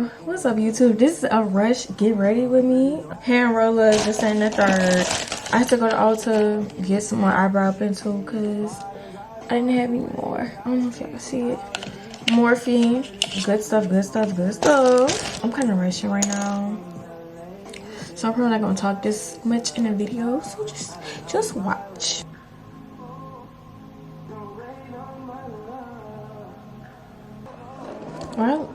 What's up, YouTube? This is a rush get ready with me. Hand roller, this and the third. I have to go to Ulta, get some more eyebrow pencil because I didn't have any more. I don't know if y'all can see it. Morphine, good stuff, good stuff, good stuff. I'm kind of rushing right now, so I'm probably not gonna talk this much in the video. So just watch. Well,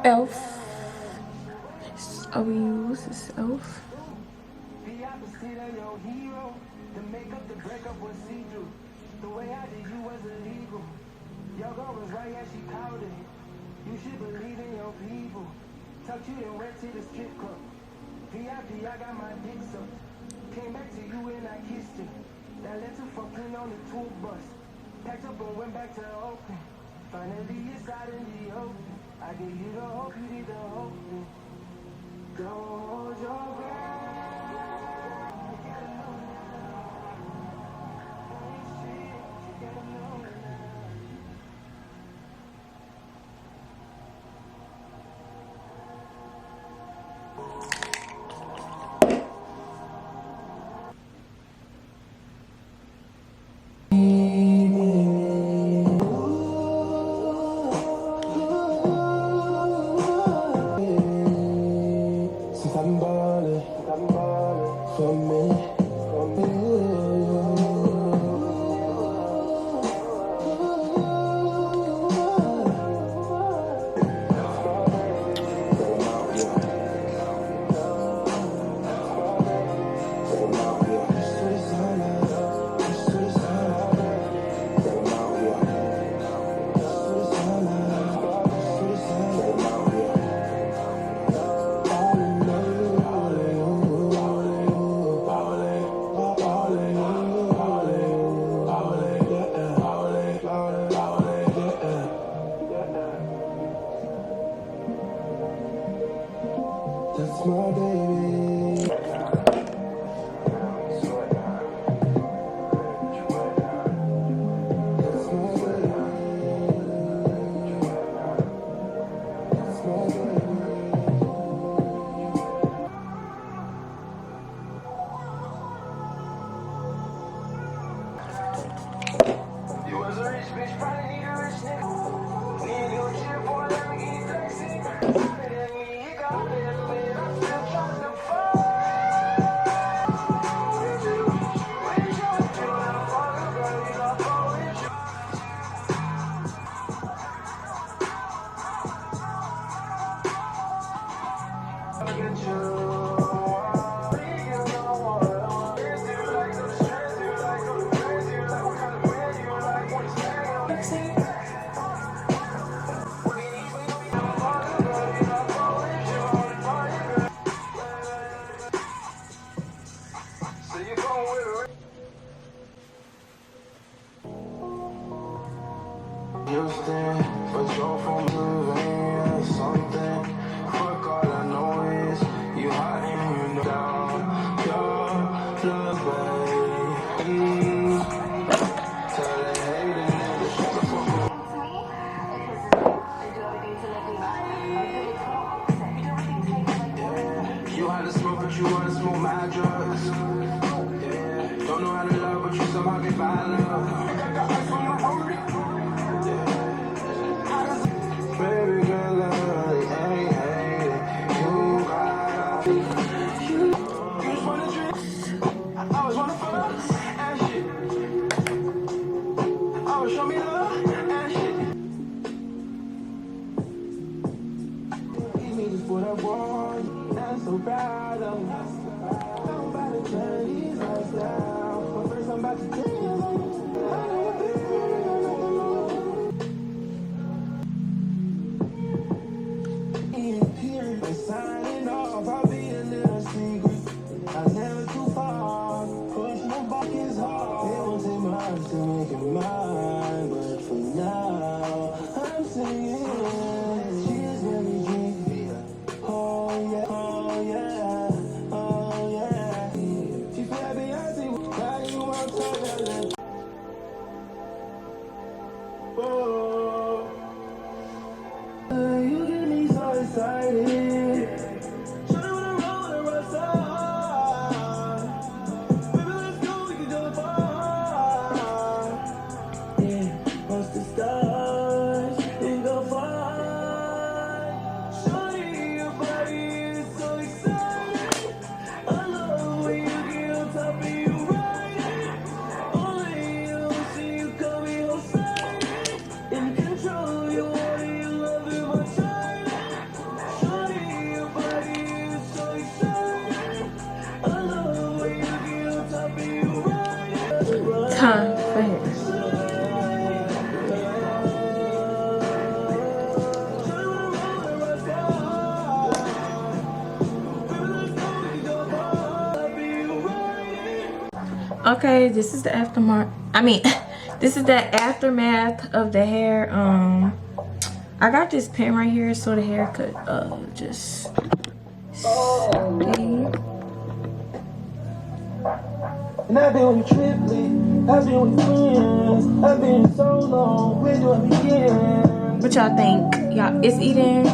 Elf. What's this Elf? Your girl was right, yeah, she pouted. You should believe in your people. Tucked you and went to the strip club. VIP, I got my dick sucked. Came back to you and I kissed you. That led to fucking on the tour bus. Packed up and went back to Oakland. Finally, it's out in the open. I gave you the hope, you need the hope. Don't hold your breath. I'm ballin' for me. That's my baby. That's my baby. That's my baby. You was a rich bitch, probably need a rich nigga. Me and you cheer for a Lamborghini taxi. Houston, but you're from Pennsylvania, something. Fuck, all I know is you hot and you know down your love, baby. Tell the hater nigga shut the fuck up. You had to smoke, but you wanna smoke my drugs. Yeah, don't know how to love, but you somehow get by love. Baby girl, hey, hey, you got you just wanna drink. I always wanna fuck and shit. Always show me love and shit. Give me just what I want. That's so proud of. I'm about to turn these lights down. But first I'm about to take you along. Signing off, I'll be a little secret. I was never too far. Push my buckets hard. It won't take much to make it mine, but for now, I'm singing. Cheers when we drink. Oh yeah, oh yeah, oh yeah. She feel like Beyonce. Now you want to talk excited. Shawty wanna roll the rest up. Baby, let's go, we can go far. Yeah, once the stars, we go far. Shawty, your body is so exciting. I love when you get on top of you riding. Only you see you coming home sliding. In control, you want it, you love it, my child. Shawty, your body is so exciting. I love when you get on top of you riding. Time for hair. Okay, this is the aftermath. This is the aftermath of the hair. I got this pin right here, so the hair could just stay. And I've been with triplet, I've been with friends, I've been so long, where do I begin? What y'all think? Y'all, it's eating.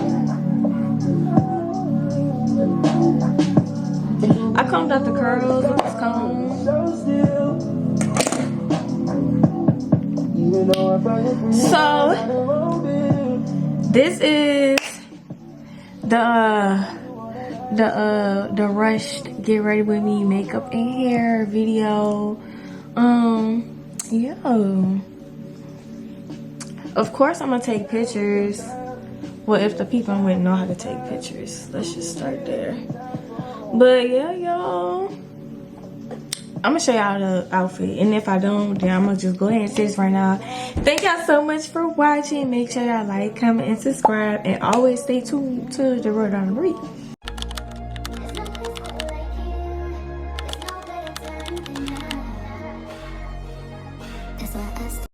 I combed out the curls with this comb. So this is the rushed get ready with me makeup and hair video. Yeah, of course I'm gonna take pictures. Well, if the people I'm with know how to take pictures, let's just start there. But yeah, y'all, I'm gonna show y'all the outfit, and if I don't, then I'm gonna just go ahead and say this right now. Thank y'all so much for watching. Make sure y'all like, comment, and subscribe, and always stay tuned to the Road on the Read.